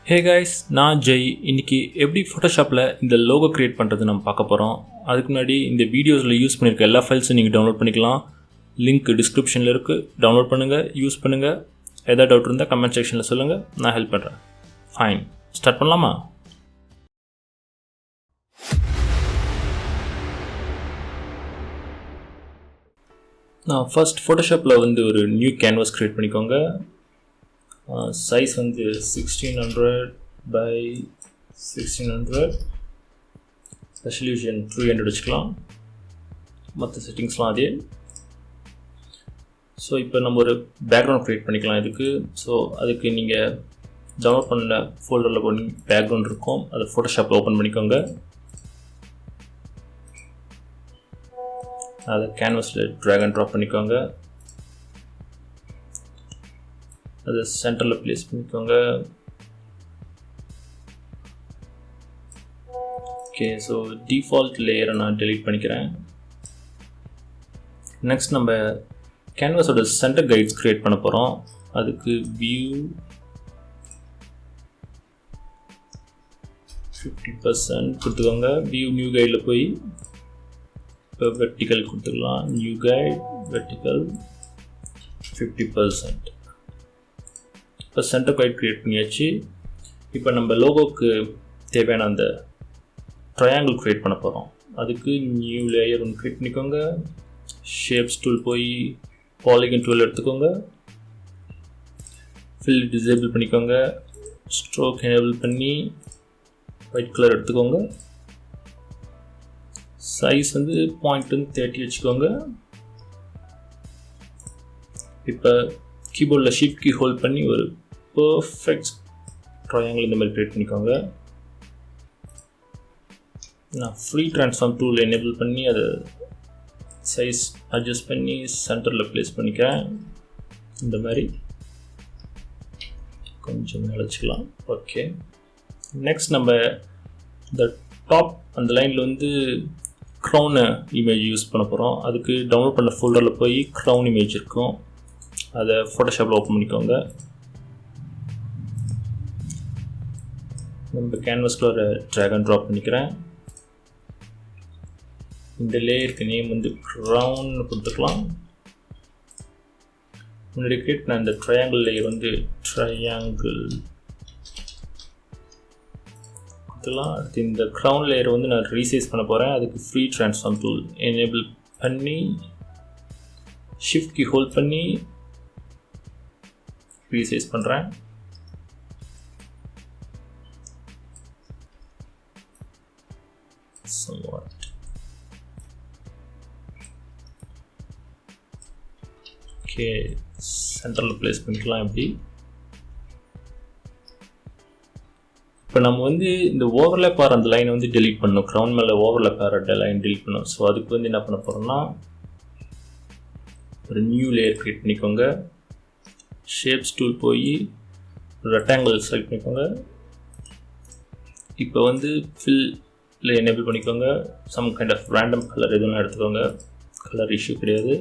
Hey guys, நான் ஜெய். இன்றைக்கி எப்படி ஃபோட்டோஷாப்பில் இந்த லோகோ க்ரியேட் பண்ணுறது நம்ம பார்க்க போகிறோம். அதுக்கு முன்னாடி இந்த வீடியோஸில் யூஸ் பண்ணியிருக்க எல்லா ஃபைல்ஸும் நீங்கள் டவுன்லோட் பண்ணிக்கலாம். லிங்க் டிஸ்கிரிப்ஷனில் இருக்குது, டவுன்லோட் பண்ணுங்கள், யூஸ் பண்ணுங்கள். எதாவது டவுட் இருந்தால் கமெண்ட் செக்ஷனில் சொல்லுங்கள், நான் ஹெல்ப் பண்ணுறேன். ஃபைன், ஸ்டார்ட் பண்ணலாமா? நான் ஃபர்ஸ்ட் ஃபோட்டோஷாப்பில் ஒரு நியூ கேன்வாஸ் க்ரியேட் பண்ணிக்கோங்க. சைஸ் 1600 by 1600, ரெசல்யூஷன் 300 வச்சுக்கலாம். மற்ற செட்டிங்ஸ்லாம் அதே. ஸோ இப்போ நம்ம ஒரு பேக்ரவுண்ட் க்ரியேட் பண்ணிக்கலாம் இதுக்கு. ஸோ அதுக்கு நீங்கள் டவுன்லோட் பண்ண ஃபோல்டரில் போய் பேக்ரவுண்ட் இருக்கும், அதை ஃபோட்டோஷாப்பில் ஓப்பன் பண்ணிக்கோங்க. அதை கேன்வாஸில் ட்ராக் அண்ட் ட்ராப் பண்ணிக்கோங்க. அதை சென்டரில் ப்ளேஸ் பண்ணிக்கோங்க. ஓகே, ஸோ டிஃபால்ட் லேயரை நான் டெலீட் பண்ணிக்கிறேன். நெக்ஸ்ட் நம்ம கேன்வாஸோட சென்டர் கைட்ஸ் க்ரியேட் பண்ண போகிறோம். அதுக்கு வியூ 50% கொடுத்துக்கோங்க. வியூ நியூ கைடில் போய் இப்போ வெர்டிக்கல் கொடுத்துக்கலாம். New guide vertical 50%. இப்போ சென்டர் கைட் க்ரியேட் பண்ணியாச்சு. இப்போ நம்ம லோகோக்கு தேவையான அந்த ட்ரையாங்கிள் க்ரியேட் பண்ண போகிறோம். அதுக்கு நியூ லேயர் ஒன்று க்ரியேட் பண்ணிக்கோங்க. ஷேப்ஸ் டூல் போய் பாலிகன் டூல் எடுத்துக்கோங்க. ஃபில் டிசேபிள் பண்ணிக்கோங்க. ஸ்ட்ரோக் எனேபிள் பண்ணி ஒயிட் கலர் எடுத்துக்கோங்க. சைஸ் 0.30 வச்சுக்கோங்க. இப்போ கீபோர்டில் ஷிஃப்ட் கீ ஹோல்ட் பண்ணி ஒரு பர்ஃபெக்ட் ட்ரையாங்கிள் இந்த மாதிரி க்ரியேட் பண்ணிக்கோங்க. நான் ஃப்ரீ ட்ரான்ஸ்ஃபார்ம் டூல் எனேபிள் பண்ணி அதை சைஸ் அட்ஜஸ்ட் பண்ணி சென்டரில் ப்ளேஸ் பண்ணிக்கிறேன். இந்த மாதிரி கொஞ்சம் மேலே வச்சுக்கலாம். ஓகே, நெக்ஸ்ட் நம்ம இந்த டாப் அந்த லைனில் க்ரௌன் இமேஜ் யூஸ் பண்ண போகிறோம். அதுக்கு டவுன்லோட் பண்ண ஃபோல்டரில் போய் க்ரௌன் இமேஜ் இருக்கும், அதை ஃபோட்டோஷாப்பில் ஓப்பன் பண்ணிக்கோங்க. நம்ம கேன்வாஸில் ஒரு ட்ராக் அண்ட் ட்ராப் பண்ணிக்கிறேன். இந்த லேயருக்கு நேம் க்ரௌன் கொடுத்துக்கலாம். முன்னாடி கிரியேட் பண்ண அந்த ட்ரையாங்கிள் லேயர் ட்ரையாங்கிள் கொடுத்துக்கலாம். அடுத்து இந்த க்ரௌன் லேயர் நான் ரீசைஸ் பண்ண போகிறேன். அதுக்கு ஃப்ரீ ட்ரான்ஸ்ஃபார்ம் டூல் எனேபிள் பண்ணி ஷிஃப்ட் கீ ஹோல்ட் பண்ணி ரீசைஸ் பண்ணுறேன். ஓகே, சென்டரில் ப்ளேஸ் பண்ணிக்கலாம். எப்படி இப்போ நம்ம இந்த ஓவர்லேப் ஆகிற அந்த லைனை டெலீட் பண்ணணும். க்ரௌன் மேலே ஓவர்லேப் ஆகிற லைன் டெலீட் பண்ணணும். ஸோ அதுக்கு என்ன பண்ண போகிறோம்னா ஒரு நியூ லேயர் க்ரியேட் பண்ணிக்கோங்க. ஷேப்ஸ் டூல் போய் ரெக்டாங்கிள் செலக்ட் பண்ணிக்கோங்க. இப்போ ஃபில்ல எனேபிள் பண்ணிக்கோங்க. Some kind of random colour எதுவும் எடுத்துக்கோங்க, கலர் இஷ்யூ கிடையாது.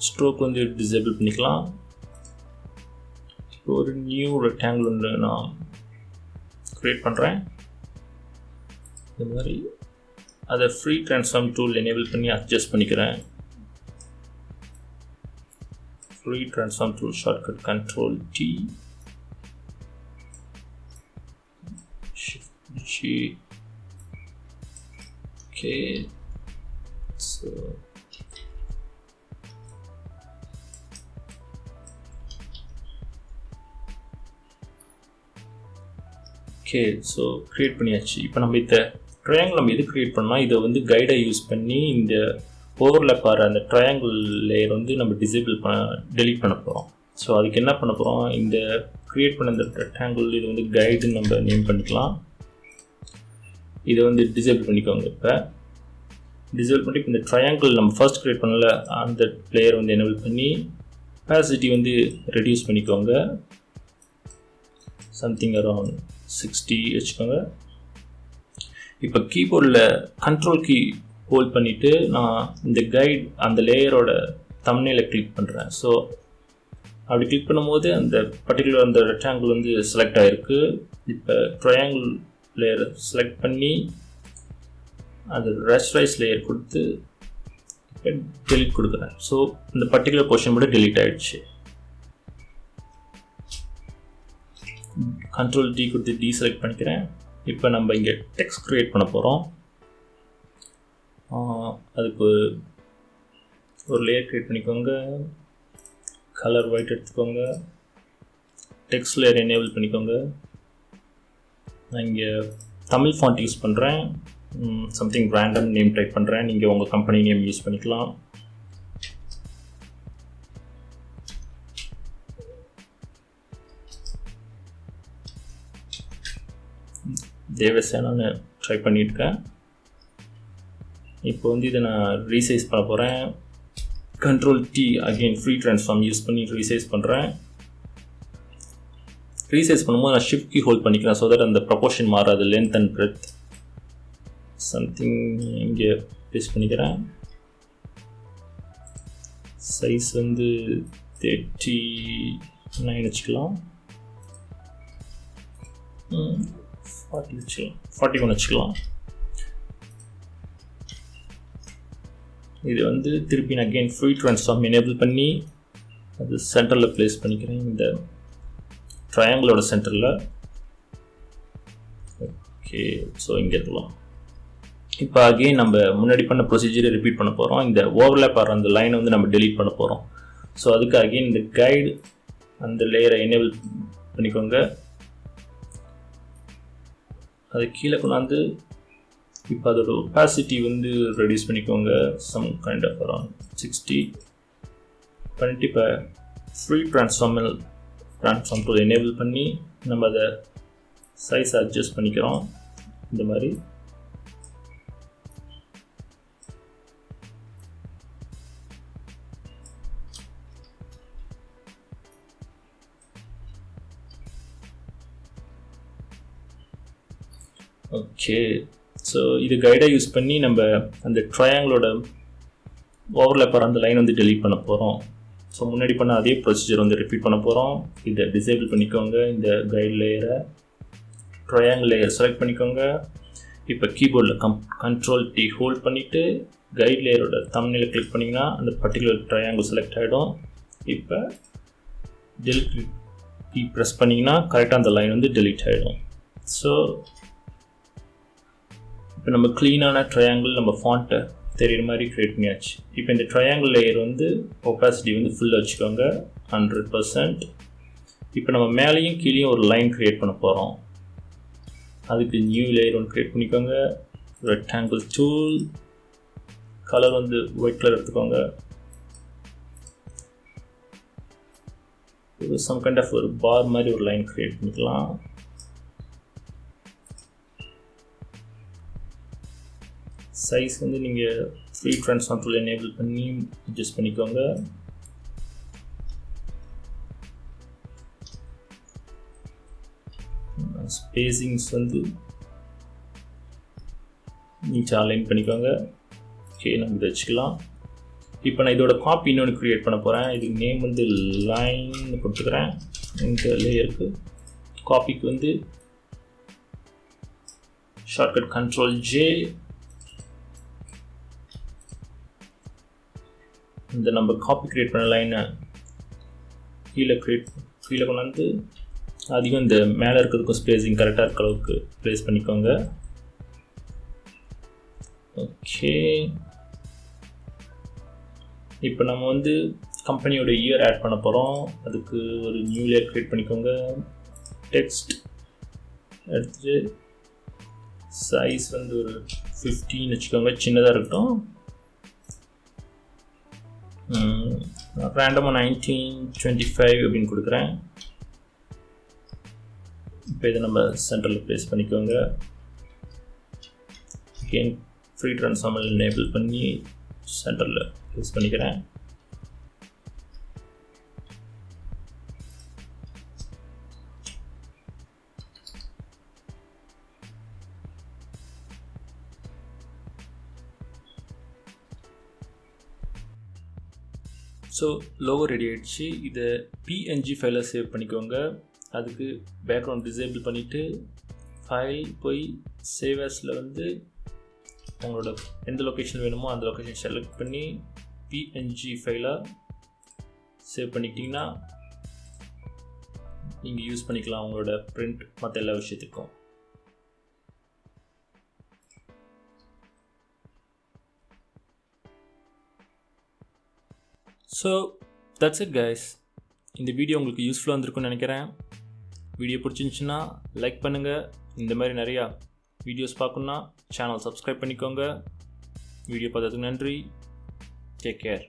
ஸ்ட்ரோக் டிசேபிள் பண்ணிக்கலாம். இப்போ ஒரு நியூ ரெக்டாங்கிள் நான் க்ரியேட் பண்ணுறேன். இந்த மாதிரி அதை ஃப்ரீ ட்ரான்ஸ்ஃபார்ம் டூல் எனேபிள் பண்ணி அட்ஜஸ்ட் பண்ணிக்கிறேன். Free transform tool shortcut Control T, Shift G. Okay, so create பண்ணியாச்சு. இப்போ நம்ம இந்த ட்ரையாங்கிள் நம்ம எது க்ரியேட் பண்ணால் இதை கைடை யூஸ் பண்ணி இந்த ஓவர்லேப் ஆகிற அந்த ட்ரையாங்கிள் லேயர் நம்ம டெலீட் பண்ண போகிறோம். ஸோ அதுக்கு என்ன பண்ண போகிறோம், இந்த க்ரியேட் பண்ண இந்த ரெக்டாங்கிள் இது கைடுன்னு நம்ம நேம் பண்ணிக்கலாம். இதை டிசேபிள் பண்ணிக்கோங்க. இப்போ டிசேபிள் பண்ணி இப்போ இந்த ட்ரையாங்கிள் நம்ம ஃபர்ஸ்ட் க்ரியேட் பண்ணல அந்த லேயர் எனேபிள் பண்ணி ஒப்பாசிட்டி ரெடியூஸ் பண்ணிக்கோங்க. சம்திங் அரௌண்ட் 60 வச்சுக்கோங்க. இப்போ கீபோர்டில் கண்ட்ரோல் கீ ஹோல்ட் பண்ணிவிட்டு நான் இந்த கைட் அந்த லேயரோட தம்ப்நெயிலை கிளிக் பண்ணுறேன். ஸோ அப்படி கிளிக் பண்ணும்போது அந்த பர்டிகுலர் அந்த ரெக்டாங்கிள் வந்து செலக்ட் ஆகிருக்கு. இப்போ ட்ரையாங்கிள் லேயரை செலக்ட் பண்ணி அது ரேஸ்டரைஸ் லேயர் கொடுத்து இப்போ டெலிட் கொடுக்குறேன். ஸோ இந்த பர்டிகுலர் போர்ஷன் மட்டும் டெலிட் ஆகிடுச்சு. கண்ட்ரோல் டி கொடுத்து டீசெலக்ட் பண்ணிக்கிறேன். இப்போ நம்ம இங்கே டெக்ஸ்ட் க்ரியேட் பண்ண போகிறோம். அதுக்கு ஒரு லேயர் க்ரியேட் பண்ணிக்கோங்க. கலர் ஒயிட் எடுத்துக்கோங்க. டெக்ஸ்ட் லேயர் எனேபிள் பண்ணிக்கோங்க. நான் இங்கே தமிழ் ஃபாண்ட் யூஸ் பண்ணுறேன். சம்திங் ரேண்டம் நேம் டைப் பண்ணுறேன். நீங்கள் உங்கள் கம்பெனி நேம் யூஸ் பண்ணிக்கலாம். தேவசேனான்னு ட்ரை பண்ணியிருக்கேன். இப்போ வந்து இதை நான் ரீசைஸ் பண்ண போகிறேன். Control D again free transform use பண்ணி ரீசைஸ் பண்ணுறேன். ரீசைஸ் பண்ணும்போது நான் ஷிஃப்ட் கீ ஹோல்ட் பண்ணிக்கிறேன். ஸோ தட் அந்த ப்ரொபோர்ஷன் மாறாது. லென்த் அண்ட் பிரெத் சம்திங் இங்கே பேஸ்ட் பண்ணிக்கிறேன். சைஸ் வந்து 39 வச்சுக்கலாம். 40 வச்சுக்கலாம். 41 வச்சுக்கலாம். இது வந்து திருப்பி நான் அகெயின் ஃப்ரீ ட்ரான்ஸ்ஃபார்ம் எனேபிள் பண்ணி அது சென்டரில் ப்ளேஸ் பண்ணிக்கிறேன். இந்த ட்ரையாங்கிளோட சென்டரில். ஓகே, ஸோ இங்கே இருக்கலாம். இப்போ அகெயின் நம்ம முன்னாடி பண்ண ப்ரொசீஜரை ரிப்பீட் பண்ண போகிறோம். இந்த ஓவர்லேப் ஆகிற அந்த லைனை வந்து நம்ம டெலீட் பண்ண போகிறோம். ஸோ அதுக்கு அகெயின் இந்த கைடு அந்த லேயரை எனேபிள் பண்ணிக்கோங்க. அது கீழே கொண்டாந்து இப்போ அதோட ஒப்பாசிட்டி வந்து ரெடியூஸ் பண்ணிக்கோங்க. சம் கைண்ட் ஆஃப் அரௌண்ட் 60 பண்ணிட்டு இப்போ ஃப்ரீ ட்ரான்ஸ்ஃபார்ம் டூல் எனேபிள் பண்ணி நம்ம அதை சைஸ் அட்ஜஸ்ட் பண்ணிக்கிறோம். இந்த மாதிரி ஓகே. ஸோ இது கைடாக யூஸ் பண்ணி நம்ம அந்த ட்ரையாங்கிளோட ஓவர்லேப் ஆகிற அந்த லைன் வந்து டெலீட் பண்ண போகிறோம். ஸோ முன்னாடி பண்ண அதே ப்ரொசீஜர் வந்து ரிப்பீட் பண்ண போகிறோம். இதை டிசேபிள் பண்ணிக்கோங்க. இந்த கைட் லேயரை ட்ரையாங்கிள் லேயர் செலக்ட் பண்ணிக்கோங்க. இப்போ கீபோர்டில் கண்ட்ரோல் டி ஹோல்ட் பண்ணிவிட்டு கைட் லேயரோட தம்ப்நெயிலை கிளிக் பண்ணிங்கன்னா அந்த பர்டிகுலர் ட்ரையாங்கிள் செலக்ட் ஆகிடும். இப்போ டெலிட் கீ ப்ரெஸ் பண்ணிங்கன்னா கரெக்டாக அந்த லைன் வந்து டெலீட் ஆகிடும். ஸோ இப்போ நம்ம க்ளீனான ட்ரையாங்கிள் நம்ம ஃபாண்ட்டை தெரிகிற மாதிரி க்ரியேட் பண்ணியாச்சு. இப்போ இந்த ட்ரையாங்கிள் லேயர் வந்து ஒப்பாசிட்டி வந்து ஃபுல்லாக வச்சுக்கோங்க 100%. இப்போ நம்ம மேலேயும் கீழேயும் ஒரு லைன் க்ரியேட் பண்ண போகிறோம். அதுக்கு நியூ லேயர் ஒன்று க்ரியேட் பண்ணிக்கோங்க. ரெக்டாங்கிள் டூல், கலர் வந்து ஒயிட் கலர் எடுத்துக்கோங்க. ஒரு சம் கைண்ட் ஆஃப் ஒரு பார் மாதிரி ஒரு லைன் க்ரியேட் பண்ணிக்கலாம். சைஸ் வந்து நீங்கள் ஃப்ரீ ட்ரான்ஸ்ஃபார்ம் டூல் எனேபிள் பண்ணி அட்ஜஸ்ட் பண்ணிக்கோங்க. ஸ்பேசிங்ஸ் வந்து நீட்டாக அலைன் பண்ணிக்கோங்க. ஓகே, நம்ம இதை வச்சுக்கலாம். இப்போ நான் இதோட காப்பி இன்னொன்று க்ரியேட் பண்ண போகிறேன். இதுக்கு நேம் வந்து லைன் கொடுத்துக்கிறேன். இந்த லேயருக்கு காப்பிக்கு வந்து ஷார்ட்கட் கண்ட்ரோல் ஜே. இந்த நம்ம காப்பி க்ரியேட் பண்ண லைனை கீழே கொண்டாந்து அதிகம் இந்த மேலே இருக்கிறதுக்கும் ஸ்பேஸிங் கரெக்டாக இருக்கிற அளவுக்கு ப்ளேஸ் பண்ணிக்கோங்க. ஓகே, இப்போ நம்ம வந்து கம்பெனியோட இயர் ஆட் பண்ண போகிறோம். அதுக்கு ஒரு நியூ லேயர் க்ரியேட் பண்ணிக்கோங்க. டெக்ஸ்ட் எடுத்துட்டு சைஸ் வந்து ஒரு 15 வச்சுக்கோங்க. சின்னதாக இருக்கட்டும். ரேண்டமாக 1925 அப்படின்னு கொடுக்குறேன். இப்போ இதை நம்ம சென்டரில் ப்ளேஸ் பண்ணிக்கோங்க. அகெயின் ஃப்ரீ ட்ரான்ஸ்ஃபார்ம் எனேபிள் பண்ணி சென்டரில் ப்ளேஸ் பண்ணிக்கிறேன். ஸோ லோகோ ரெடி ஆகிடுச்சு. இதை பிஎன்ஜி ஃபைலை சேவ் பண்ணிக்கோங்க. அதுக்கு பேக்ரவுண்ட் டிசேபிள் பண்ணிவிட்டு ஃபைல் போய் சேவ் ஆஸில் வந்து உங்களோட எந்த லொக்கேஷன் வேணுமோ அந்த லொக்கேஷன் செலக்ட் பண்ணி பிஎன்ஜி ஃபைலாக சேவ் பண்ணிக்கிட்டிங்கன்னா நீங்கள் யூஸ் பண்ணிக்கலாம் உங்களோட பிரிண்ட் மற்ற எல்லா விஷயத்துக்கும். So that's it guys. இந்த வீடியோ உங்களுக்கு யூஸ்ஃபுல்லாக இருந்திருக்குன்னு நினைக்கிறேன். வீடியோ பிடிச்சிருந்துச்சுன்னா லைக் பண்ணுங்கள். இந்த மாதிரி நிறையா வீடியோஸ் பார்க்கணுன்னா சேனல் சப்ஸ்கிரைப் பண்ணிக்கோங்க. வீடியோ பார்த்ததுக்கு நன்றி. Take care.